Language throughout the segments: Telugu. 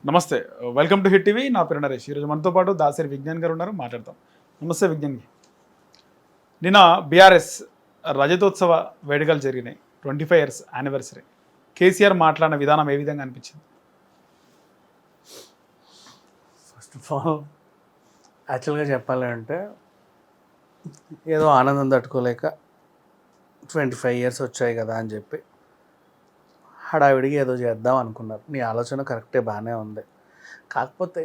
నమస్తే, వెల్కమ్ టు హిట్ టీవీ. నా పేరు నరేష్. ఈరోజు మనతో పాటు దాసరి విజ్ఞాన్ గారు ఉన్నారు, మాట్లాడతాం. నమస్తే విజ్ఞాన్ గారు. నిన్న బీఆర్ఎస్ రజతోత్సవ వేడుకలు జరిగినాయి, 25 years యానివర్సరీ. కేసీఆర్ మాట్లాడిన విధానం ఏ విధంగా అనిపించింది? ఫస్ట్ ఆఫ్ ఆల్ యాక్చువల్గా చెప్పాలంటే ఏదో ఆనందం తట్టుకోలేక 25 years వచ్చాయి కదా అని చెప్పి హడావిడిగా ఏదో చేద్దాం అనుకున్నారు. నీ ఆలోచన కరెక్టే, బాగానే ఉంది. కాకపోతే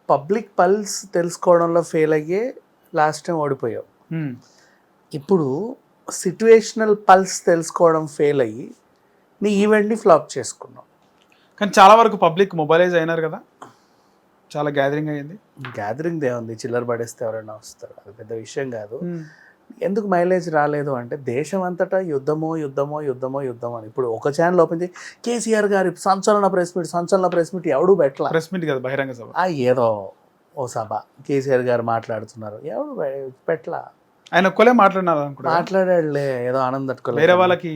పబ్లిక్ పల్స్ తెలుసుకోవడంలో ఫెయిల్ అయ్యే లాస్ట్ టైం ఓడిపోయావు. ఇప్పుడు సిట్యుయేషనల్ పల్స్ తెలుసుకోవడం ఫెయిల్ అయ్యి నీ ఈవెంట్ని ఫ్లాప్ చేసుకున్నావు. కానీ చాలా వరకు పబ్లిక్ మొబైలైజ్ అయినారు కదా, చాలా గ్యాదరింగ్ అయ్యింది. గ్యాదరింగ్ ఏముంది, చిల్లర పడేస్తే ఎవరైనా వస్తారు, అది పెద్ద విషయం కాదు. ఎందుకు మైలేజ్ రాలేదు అంటే దేశం అంతటా యుద్ధమో యుద్ధమో యుద్ధమో యుద్ధం అని. ఇప్పుడు ఒక ఛానల్ ఓపెన్ చేసి కేసీఆర్ గారి సంచలన ప్రెస్ మీట్ ఎవడు పెట్టలా. ప్రెస్ మీట్ కదా, బహిరంగ సభ. ఏదో ఓ సభ కేసీఆర్ గారు మాట్లాడుతున్నారు, ఎవడు పెట్టలా. ఆయన ఒక్కలే మాట్లాడాడులే, ఏదో ఆనందట్టుకోలేదు. వేరే వాళ్ళకి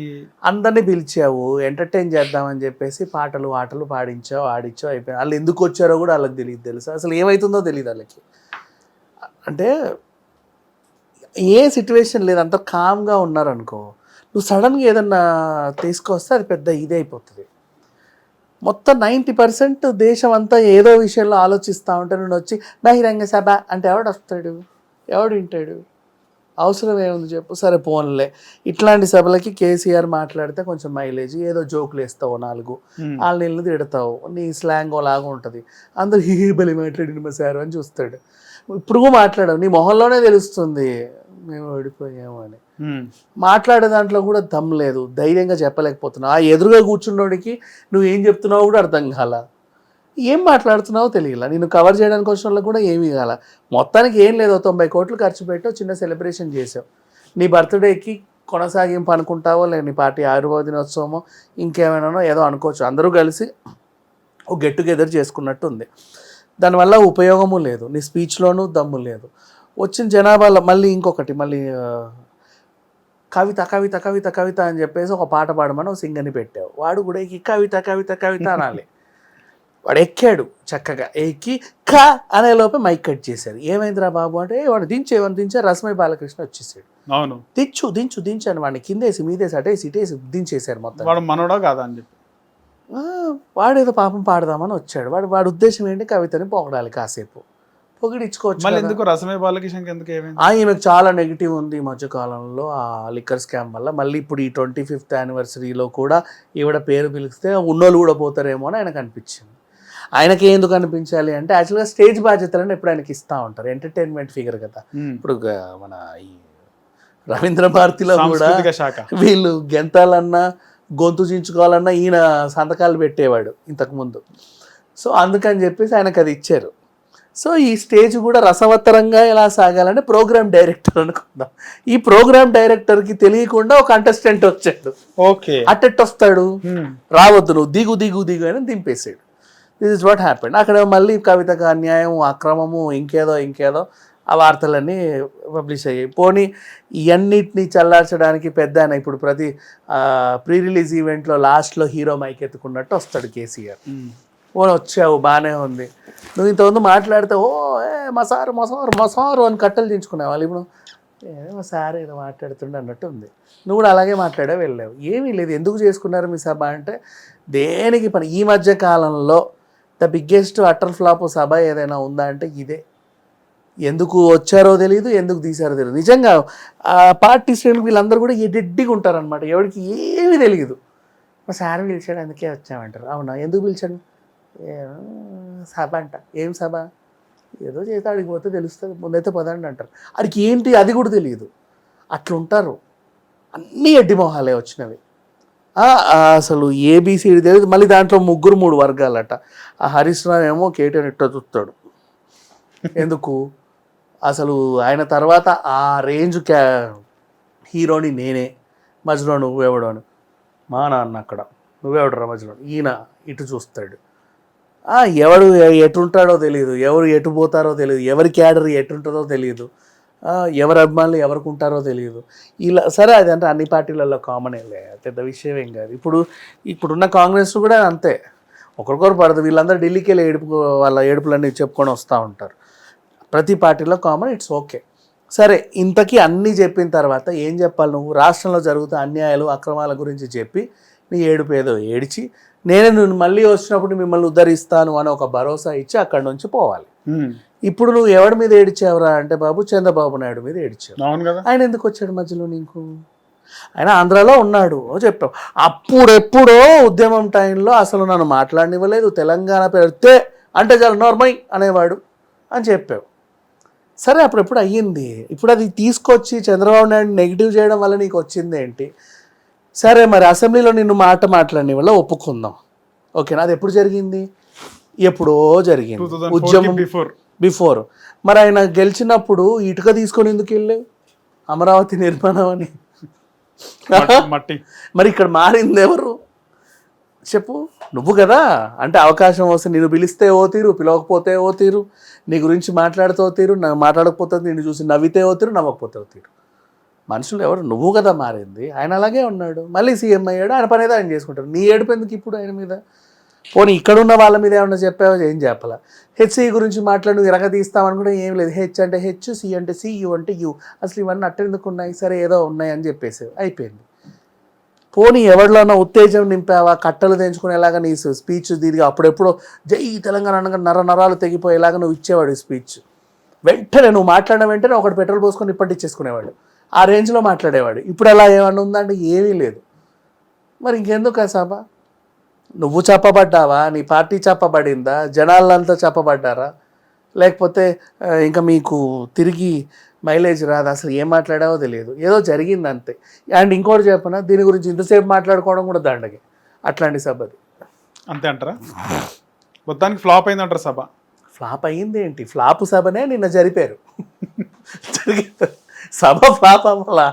అందరినీ పిలిచావు, ఎంటర్టైన్ చేద్దామని చెప్పేసి పాటలు పాడించావు, ఆడిచ్చావు, అయిపోయింది. వాళ్ళు ఎందుకు వచ్చారో కూడా వాళ్ళకి తెలియదు, తెలుసా? అసలు ఏమవుతుందో తెలియదు వాళ్ళకి. అంటే ఏ సిచ్యువేషన్ లేదు, అంత కామ్గా ఉన్నారనుకో, నువ్వు సడన్గా ఏదన్నా తీసుకొస్తే అది పెద్ద ఇదే అయిపోతుంది. మొత్తం 90% దేశం అంతా ఏదో విషయంలో ఆలోచిస్తూ ఉంటే నువ్వు వచ్చి బహిరంగ సభ అంటే ఎవడు వస్తాడు, ఎవడు వింటాడు? అవసరం ఏముంది చెప్పు? సరే పోన్లే, ఇట్లాంటి సభలకి కేసీఆర్ మాట్లాడితే కొంచెం మైలేజ్, ఏదో జోకులు వేస్తావు, 4 వాళ్ళ నీళ్ళు తిడతావు, నీ స్లాంగ్ లాగా ఉంటుంది, అందరూ హీ బలి మాట్లాడిన మా సార్ అని చూస్తాడు. ఇప్పుడు మాట్లాడవు, నీ మొహంలోనే తెలుస్తుంది మేము ఓడిపోయాము అని. మాట్లాడే దాంట్లో కూడా దమ్ లేదు, ధైర్యంగా చెప్పలేకపోతున్నావు. ఆ ఎదురుగా కూర్చున్నోడికి నువ్వు ఏం చెప్తున్నావు కూడా అర్థం కాల, ఏం మాట్లాడుతున్నావో తెలియలా. నేను కవర్ చేయడానికి వచ్చిన కూడా ఏమీ కాల. మొత్తానికి ఏం లేదు, 90 కోట్లు ఖర్చు పెట్టావు, చిన్న సెలబ్రేషన్ చేసావు. నీ బర్త్డేకి కొనసాగింపు అనుకుంటావో, లేదు నీ పార్టీ ఆవిర్భావ దినోత్సవమో ఇంకేమైనానో ఏదో అనుకోవచ్చు. అందరూ కలిసి ఒక గెట్ టుగెదర్ చేసుకున్నట్టు ఉంది. దానివల్ల ఉపయోగము లేదు, నీ స్పీచ్లోనూ దమ్ము లేదు. వచ్చిన జనాభాలో మళ్ళీ ఇంకొకటి, మళ్ళీ కవిత కవిత కవిత కవిత అని చెప్పేసి ఒక పాట పాడమని ఒక సింగర్ని పెట్టావు. వాడు కూడా కవిత కవిత కవిత అనాలి. వాడు ఎక్కాడు చక్కగా, ఎక్కి కా అనే లోపే మైక్ కట్ చేశారు. ఏమైందిరా బాబు అంటే వాడు దించారు. రసమై బాలకృష్ణ వచ్చేసాడు. అవును, దించు అని వాడిని కిందేసి మీదేసి అటేసి ఇటేసి దించేశారు మొత్తం. వాడు మనోడా కాదా అని చెప్పి వాడేదో పాపం పాడదామని వచ్చాడు. వాడి ఉద్దేశం ఏంటి, కవితని పొగడాలి, కాసేపు పొగిడించుకోవచ్చు. ఎందుకు రసమై బాలకృష్ణ ఎందుకు? ఈమెకు చాలా నెగిటివ్ ఉంది ఈ మధ్యకాలంలో ఆ లిక్కర్ స్కామ్ వల్ల. మళ్ళీ ఇప్పుడు ఈ 25th యానివర్సరీలో కూడా ఈవిడ పేరు పిలిస్తే ఉన్నోళ్ళు కూడా పోతారేమో అని ఆయనకు అనిపించింది. ఆయనకి ఎందుకు అనిపించాలి అంటే యాక్చువల్గా స్టేజ్ బాధ్యతలను ఎప్పుడు ఆయనకి ఇస్తూ ఉంటారు, ఎంటర్టైన్మెంట్ ఫిగర్ కదా. ఇప్పుడు మన ఈ రవీంద్ర భారతిలో కూడా వీళ్ళు గెంతాలన్నా గొంతు చించుకోవాలన్నా ఈయన సంతకాలు పెట్టేవాడు ఇంతకుముందు. సో అందుకని చెప్పేసి ఆయనకు అది ఇచ్చారు. సో ఈ స్టేజ్ కూడా రసవత్తరంగా ఎలా సాగాలంటే ప్రోగ్రామ్ డైరెక్టర్ అనుకుందాం. ఈ ప్రోగ్రామ్ డైరెక్టర్కి తెలియకుండా ఒక కంటెస్టెంట్ వచ్చాడు. ఓకే, అట్టెట్ వస్తాడు, రావద్దు నువ్వు దిగు దిగు దిగు అని దింపేసాడు. This is what happened. అక్కడ మళ్ళీ కవితకు అన్యాయం, అక్రమము, ఇంకేదో ఆ వార్తలన్నీ పబ్లిష్ అయ్యాయి. పోనీ ఇవన్నిటిని చల్లార్చడానికి పెద్ద ఆయన ఇప్పుడు ప్రతి ప్రీ రిలీజ్ ఈవెంట్లో లాస్ట్లో హీరో మైక్ ఎత్తుకున్నట్టు వస్తాడు కేసీఆర్. వచ్చావు బాగానే ఉంది, నువ్వు ఇంతకుముందు మాట్లాడితే మా సారు అని కట్టలు దించుకునేవాళ్ళు. వాళ్ళు ఇప్పుడు మా సార్ ఏదో మాట్లాడుతుండే అన్నట్టు ఉంది. నువ్వు కూడా అలాగే మాట్లాడే వెళ్ళావు. ఏమీ లేదు, ఎందుకు చేసుకున్నారు మీ సభ అంటే దేనికి పని. ఈ మధ్య కాలంలో ద బిగ్గెస్ట్ అటర్ ఫ్లాప్ సభ ఏదైనా ఉందా అంటే ఇదే. ఎందుకు వచ్చారో తెలియదు, ఎందుకు తీసారో తెలియదు. నిజంగా ఆ పార్టీ శ్రేణులు వీళ్ళందరూ కూడా ఎడ్డిగా ఉంటారనమాట, ఎవరికి ఏమీ తెలియదు. మా సార్ పిలిచాడు అందుకే వచ్చామంటారు. అవునా, ఎందుకు పిలిచాడు? సభ అంట. ఏం సభ? ఏదో చేస్తే అడిగి పోతే తెలుస్తుంది, ముందైతే పదండి అంటారు. అడికి ఏంటి అది కూడా తెలియదు. అట్లుంటారు, అన్నీ ఎడ్డి మొహాలే వచ్చినవి. అసలు ఏబీసీడీ తెలియదు. మళ్ళీ దాంట్లో 3 వర్గాలట. ఆ హరీష్ రావు ఏమో కేటీఆర్ ఇట్ట చూస్తాడు. ఎందుకు అసలు ఆయన తర్వాత ఆ రేంజ్ హీరోని నేనే, మధ్యలో నువ్వెవడు అని. మా నాన్న అక్కడ నువ్వెవడరా మధ్యలో, ఈయన ఇటు చూస్తాడు. ఎవడు ఎటుంటాడో తెలియదు, ఎవరు ఎటు పోతారో తెలియదు, ఎవరి క్యాడర్ ఎటుంటుందో తెలియదు, ఎవరి అభిమానులు ఎవరికి ఉంటారో తెలియదు. ఇలా సరే, అది అంటే అన్ని పార్టీలలో కామన్, పెద్ద విషయం ఏం కాదు. ఇప్పుడున్న కాంగ్రెస్ కూడా అంతే. ఒకరికొకరు పడదు, వీళ్ళందరూ ఢిల్లీకి వెళ్ళి వాళ్ళ ఏడుపులన్నీ చెప్పుకొని వస్తూ ఉంటారు. ప్రతి పార్టీలో కామన్, ఇట్స్ ఓకే. సరే, ఇంతకీ అన్నీ చెప్పిన తర్వాత ఏం చెప్పాలి నువ్వు? రాష్ట్రంలో జరుగుతున్న అన్యాయాలు అక్రమాల గురించి చెప్పి నీ ఏడుపు ఏదో ఏడిచి నువ్వు మళ్ళీ వచ్చినప్పుడు మిమ్మల్ని ఉద్ధరిస్తాను అని ఒక భరోసా ఇచ్చి అక్కడి నుంచి పోవాలి. ఇప్పుడు నువ్వు ఎవరి మీద ఏడిచావురా అంటే బాబు చంద్రబాబు నాయుడు మీద ఏడిచావు. అవును కదా. ఆయన ఎందుకు వచ్చాడు మధ్యలో నీకు? ఆయన ఆంధ్రాలో ఉన్నాడు చెప్పావు. అప్పుడెప్పుడో ఉద్యమం టైంలో అసలు నన్ను మాట్లాడనివ్వలేదు, తెలంగాణ పెడితే అంటే చాలా నార్మల్ అనేవాడు అని చెప్పావు. సరే, అప్పుడెప్పుడు అయ్యింది. ఇప్పుడు అది తీసుకొచ్చి చంద్రబాబు నాయుడు నెగిటివ్ చేయడం వల్ల నీకు వచ్చింది ఏంటి? సరే, మరి అసెంబ్లీలో నిన్ను మాట్లాడిన వల్ల ఒప్పుకుందాం, ఓకేనా? అది ఎప్పుడు జరిగింది? ఎప్పుడో జరిగింది, ఉద్యమం బిఫోర్. మరి ఆయన గెలిచినప్పుడు ఇటుక తీసుకొని ఎందుకు వెళ్ళావు? అమరావతి నిర్మాణం అని. మరి ఇక్కడ మారింది ఎవరు చెప్పు? నువ్వు కదా. అంటే అవకాశం వస్తే నేను పిలిస్తే ఓ తీరు, పిలవకపోతే ఓ తీరు, నీ గురించి మాట్లాడితే ఓ తీరు, మాట్లాడకపోతే నిన్ను చూసి నవ్వితే ఓ తీరు, నవ్వకపోతే ఓ తీరు. మనుషులు ఎవరు? నువ్వు కదా మారింది. ఆయన అలాగే ఉన్నాడు, మళ్ళీ సీఎం అయ్యాడు, ఆయన పని ఏదో ఆయన చేసుకుంటారు. నీ ఏడుపు ఎందుకు ఇప్పుడు ఆయన మీద? పోనీ ఇక్కడున్న వాళ్ళ మీద ఏమన్నా చెప్పావో? ఏం చెప్పాలా? హెచ్సి గురించి మాట్లాడు, ఇరగ తీస్తామనుకుంటే ఏం లేదు. హెచ్ అంటే హెచ్, సి అంటే సి, యు అంటే యు. అసలు ఇవన్నీ అట్టెందుకు ఉన్నాయి? సరే, ఏదో ఉన్నాయి అని చెప్పేసి అయిపోయింది. పోనీ ఎవరిలోనో ఉత్తేజం నింపావా? కట్టలు తెంచుకునేలాగా నీ స్పీచ్ దీనిగా అప్పుడెప్పుడో జై తెలంగాణ అనగా నరాలు తెగిపోయేలాగా నువ్వు ఇచ్చేవాడు స్పీచ్. వెంటనే నువ్వు మాట్లాడిన వెంటనే ఒకటి పెట్రోల్ పోసుకొని ఇప్పటిచ్చేసుకునేవాడు. ఆ రేంజ్లో మాట్లాడేవాడు. ఇప్పుడు అలా ఏమన్నా ఉందంటే ఏమీ లేదు. మరి ఇంకెందుకు ఆ సభ? నువ్వు చెప్పబడ్డావా? నీ పార్టీ చెప్పబడిందా? జనాలంతా చెప్పబడ్డారా? లేకపోతే ఇంకా మీకు తిరిగి మైలేజ్ రాదు? అసలు ఏం మాట్లాడావో తెలియదు, ఏదో జరిగింది అంతే. అండ్ ఇంకోటి చెప్పనా, దీని గురించి ఇంతసేపు మాట్లాడుకోవడం కూడా దండగే. అట్లాంటి సభది అంతే అంటారా? మొత్తానికి ఫ్లాప్ అయిందంటారు సభ. ఫ్లాప్ అయ్యింది ఏంటి? ఫ్లాప్ సభనే నిన్న జరిపారు. సభ ఫ్లాప్ అవ్వాలా?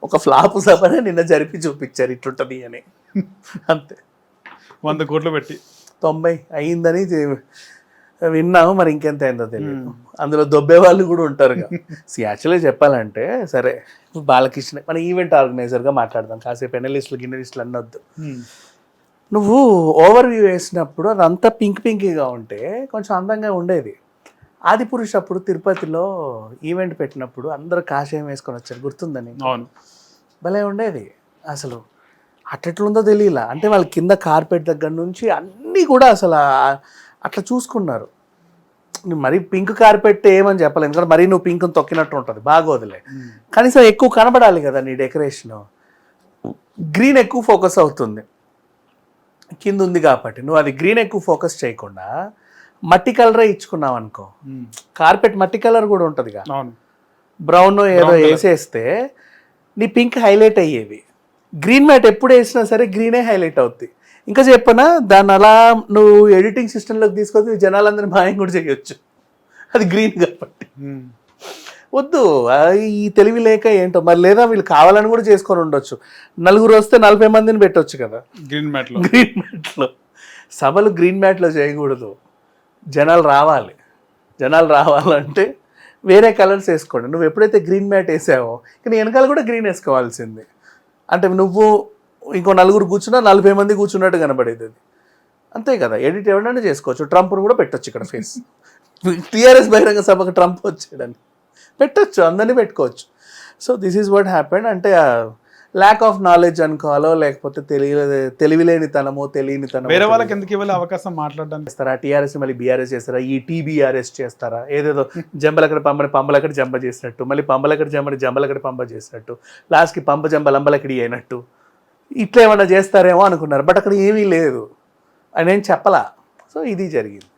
ఒక ఫ్లాప్ సభనే నిన్న జరిపి చూపించారు ఇట్లుంటుంది అని, అంతే. 100 కోట్లు పెట్టి 90 అయ్యిందని విన్నాము, మరి ఇంకెంత అయిందో తెలియదు. అందులో దొబ్బే వాళ్ళు కూడా ఉంటారు. యాక్చువల్గా చెప్పాలంటే, సరే బాలకృష్ణ మన ఈవెంట్ ఆర్గనైజర్గా మాట్లాడదాం కాసేపు. గిన్నెలిస్టులు అన్నొద్దు. నువ్వు ఓవర్ వ్యూ వేసినప్పుడు అదంతా పింకీగా ఉంటే కొంచెం అందంగా ఉండేది. ఆదిపురుష్ అప్పుడు తిరుపతిలో ఈవెంట్ పెట్టినప్పుడు అందరూ కాషాయం వేసుకొని వచ్చారు, గుర్తుందని? అవును, భలే ఉండేది. అసలు అట్లెట్లుందో తెలియలా. అంటే వాళ్ళ కింద కార్పెట్ దగ్గర నుంచి అన్నీ కూడా అసలు అట్లా చూసుకున్నారు. మరీ పింక్ కార్పెట్ ఏమని చెప్పలేదు, ఎందుకంటే మరీ నువ్వు పింక్ తొక్కినట్టు ఉంటుంది, బాగోదులే. కనీసం ఎక్కువ కనబడాలి కదా నీ డెకరేషను. గ్రీన్ ఎక్కువ ఫోకస్ అవుతుంది కింద ఉంది కాబట్టి, నువ్వు అది గ్రీన్ ఎక్కువ ఫోకస్ చేయకుండా మట్టి కలరే ఇచ్చుకున్నావు అనుకో. కార్పెట్ మట్టి కలర్ కూడా ఉంటుందిగా, బ్రౌన్ ఏదో వేసేస్తే నీ పింక్ హైలైట్ అయ్యేవి. గ్రీన్ మ్యాట్ ఎప్పుడు వేసినా సరే గ్రీనే హైలైట్ అవుద్ది. ఇంకా చెప్పనా, దాన్ని అలా నువ్వు ఎడిటింగ్ సిస్టంలోకి తీసుకొచ్చి జనాలందరినీ మాయం కూడా చేయొచ్చు, అది గ్రీన్ కాబట్టి. వద్దు, ఈ తెలివి లేక ఏంటో మరి. లేదా వీళ్ళు కావాలని కూడా చేసుకొని ఉండొచ్చు. 4 వస్తే 40 మందిని పెట్టొచ్చు కదా గ్రీన్ మ్యాట్లో. సభలు గ్రీన్ మ్యాట్లో చేయకూడదు. జనాలు రావాలంటే వేరే కలర్స్ వేసుకోండి. నువ్వు ఎప్పుడైతే గ్రీన్ మ్యాట్ వేసావో కానీ వెనకాల కూడా గ్రీన్ వేసుకోవాల్సింది. అంటే నువ్వు ఇంకో 4 కూర్చున్నా 40 మంది కూర్చున్నట్టు కనబడేది అది, అంతే కదా. ఎడిట్ ఎవరైనా చేసుకోవచ్చు. ట్రంప్ను కూడా పెట్టొచ్చు ఇక్కడ ఫేస్. టీఆర్ఎస్ బహిరంగ సభకు ట్రంప్ వచ్చాడని పెట్టొచ్చు, అందరినీ పెట్టుకోవచ్చు. So this is what happened. అంటే ల్యాక్ ఆఫ్ నాలెడ్జ్ అనుకోవాలో, లేకపోతే తెలివిలేనితనమో తెలియనితనమో. వేరే వాళ్ళకి ఎందుకు ఇవ్వాలి అవకాశం మాట్లాడడానికి? చేస్తారా టీఆర్ఎస్ మళ్ళీ బీఆర్ఎస్ చేస్తారా? ఈ టీబీఆర్ఎస్ చేస్తారా? ఏదేదో జంబలక్కడ పంబలక్కడ జంబ చేసినట్టు, మళ్ళీ పంబలక్కడ జంబలక్కడ పంబ చేసినట్టు, లాస్ట్కి జంబ లంబలక్కడి అయినట్టు ఇట్లా ఏమన్నా చేస్తారేమో అనుకున్నారు. బట్ అక్కడ ఏమీ లేదు అని ఏం చెప్పలా. సో ఇది జరిగింది.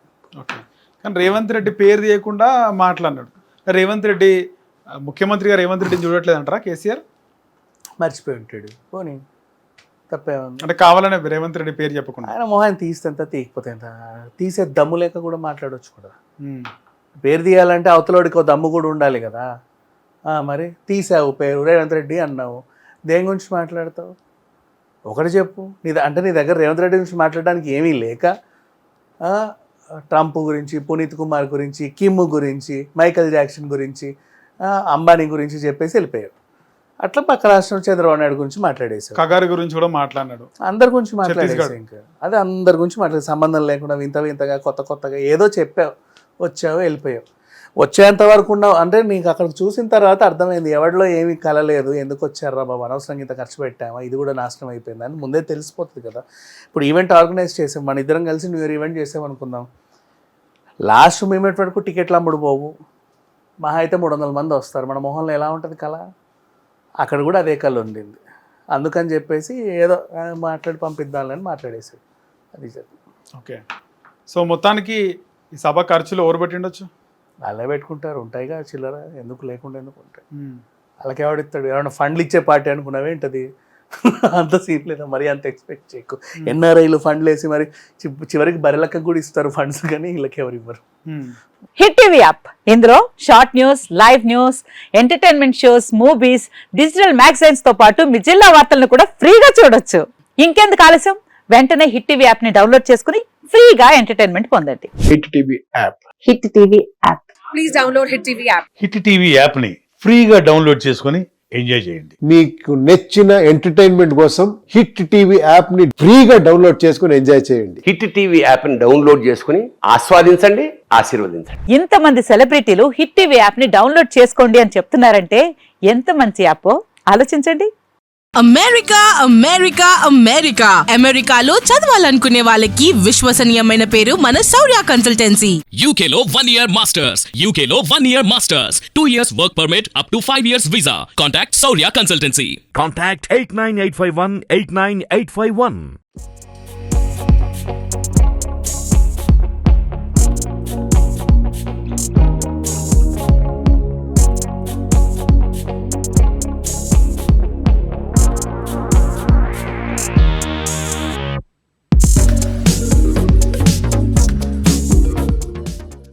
ఓకే, కానీ రేవంత్ రెడ్డి పేరు తీయకుండా మాట్లాడినాడు. రేవంత్ రెడ్డి ముఖ్యమంత్రిగా రేవంత్ రెడ్డిని చూడట్లేదు అంటారా కేసీఆర్? మర్చిపోయి ఉంటాడు, పోనీ తప్పే ఉంది. అంటే కావాలనే రేవంత్ రెడ్డి పేరు చెప్పకుండా ఆయన మొహాన్ని తీస్తే తీయకపోతే ఎంత, తీసే దమ్ము లేక కూడా మాట్లాడవచ్చు కూడా. పేరు తీయాలంటే అవతలోడికి దమ్ము కూడా ఉండాలి కదా. మరి తీసావు పేరు రేవంత్ రెడ్డి అన్నావు, దేని గురించి మాట్లాడతావు? ఒకటి చెప్పు. అంటే నీ దగ్గర రేవంత్ రెడ్డి గురించి మాట్లాడడానికి ఏమీ లేక ట్రంప్ గురించి, పునీత్ కుమార్ గురించి, కిమ్ గురించి, మైకల్ జాక్సన్ గురించి, అంబానీ గురించి చెప్పేసి వెళ్ళిపోయావు. అట్లా పక్క రాష్ట్రం చంద్రబాబు నాయుడు గురించి మాట్లాడేశారు, కగారి గురించి కూడా మాట్లాడినాడు, అందరి గురించి మాట్లాడేసారు. ఇంకా అదే అందరి గురించి మాట్లాడే సంబంధం లేకుండా వింతగా కొత్తగా ఏదో చెప్పావు, వచ్చావు, వెళ్ళిపోయావు. వచ్చేంత వరకు ఉన్నావు అంటే నీకు అక్కడ చూసిన తర్వాత అర్థమైంది ఎవరిలో ఏమీ కలలేదు, ఎందుకు వచ్చారా బాబు, అనవసరంగా ఇంత ఖర్చు పెట్టామా, ఇది కూడా నాశనం అయిపోయింది అని ముందే తెలిసిపోతుంది కదా. ఇప్పుడు ఈవెంట్ ఆర్గనైజ్ చేసాం, మన ఇద్దరం కలిసి న్యూ ఇయర్ ఈవెంట్ చేసామనుకుందాం, లాస్ట్ మూమెంట్ వరకు టికెట్లు అమ్ముడు పోవు, మహా అయితే 300 మంది వస్తారు, మన మొహంలో ఎలా ఉంటుంది కళ, అక్కడ కూడా అదే కళ ఉండింది. అందుకని చెప్పేసి ఏదో మాట్లాడి పంపిద్దామని మాట్లాడేసాడు, అది జరిగింది. ఓకే, సో మొత్తానికి ఈ సభ ఖర్చులు ఎవరు పెట్టిండొచ్చు? వాళ్ళే పెట్టుకుంటారు, ఉంటాయిగా చిల్లర, ఎందుకు లేకుండా ఎందుకు ఉంటాయి, వాళ్ళకి ఎవడిస్తాడు, ఎవరైనా ఫండ్లు ఇచ్చే పార్టీ అనుకున్నావేంటది, అంత సీట్ లేదా, మరి అంత ఎక్స్పెక్ట్ చేయకు. ఎన్ఆర్ఐలు ఫండ్లు వేసి మరి చివరికి బరిలక్క కూడా ఇస్తారు ఫండ్స్, కానీ వీళ్ళకి ఎవరు ఇవ్వరు. హిట్ టీవీ యాప్, ఇందులో short news, live news, entertainment shows, movies, digital magazines తో పాటు మీ జిల్లా వార్తలను కూడా ఫ్రీగా చూడొచ్చు. ఇంకెందుకు ఆలస్యం, వెంటనే హిట్ టీవీ యాప్ ని డౌన్లోడ్ చేసుకుని ఫ్రీగా ఎంటర్టైన్మెంట్ పొందండి. Hit TV app, hit TV app, please download hit TV app. Hit TV యాప్ని ఫ్రీగా డౌన్లోడ్ చేసుకొని ఎంజాయ్ చేయండి. మీకు నచ్చిన ఎంటర్టైన్మెంట్ కోసం హిట్ టీవీ యాప్ ని ఫ్రీగా డౌన్లోడ్ చేసుకుని ఎంజాయ్ చేయండి. హిట్ టీవీ యాప్ని డౌన్లోడ్ చేసుకుని ఆస్వాదించండి, ఆశీర్వదించండి. ఇంతమంది సెలబ్రిటీలు హిట్ టీవీ యాప్ ని డౌన్లోడ్ చేసుకోండి అని చెప్తున్నారంటే ఎంత మంచి యాప్ ఆలోచించండి. అమెరికా అమెరికా అమెరికా అమెరికాలో చదవాలనుకునే వాళ్ళకి విశ్వసనీయమైన పేరు మన శౌర్య కన్సల్టెన్సీ. UK లో 1 year masters, UK లో 1 year masters, 2 years work permit up to 5 years visa. Contact Saurya Consultancy. Contact 89851 89851.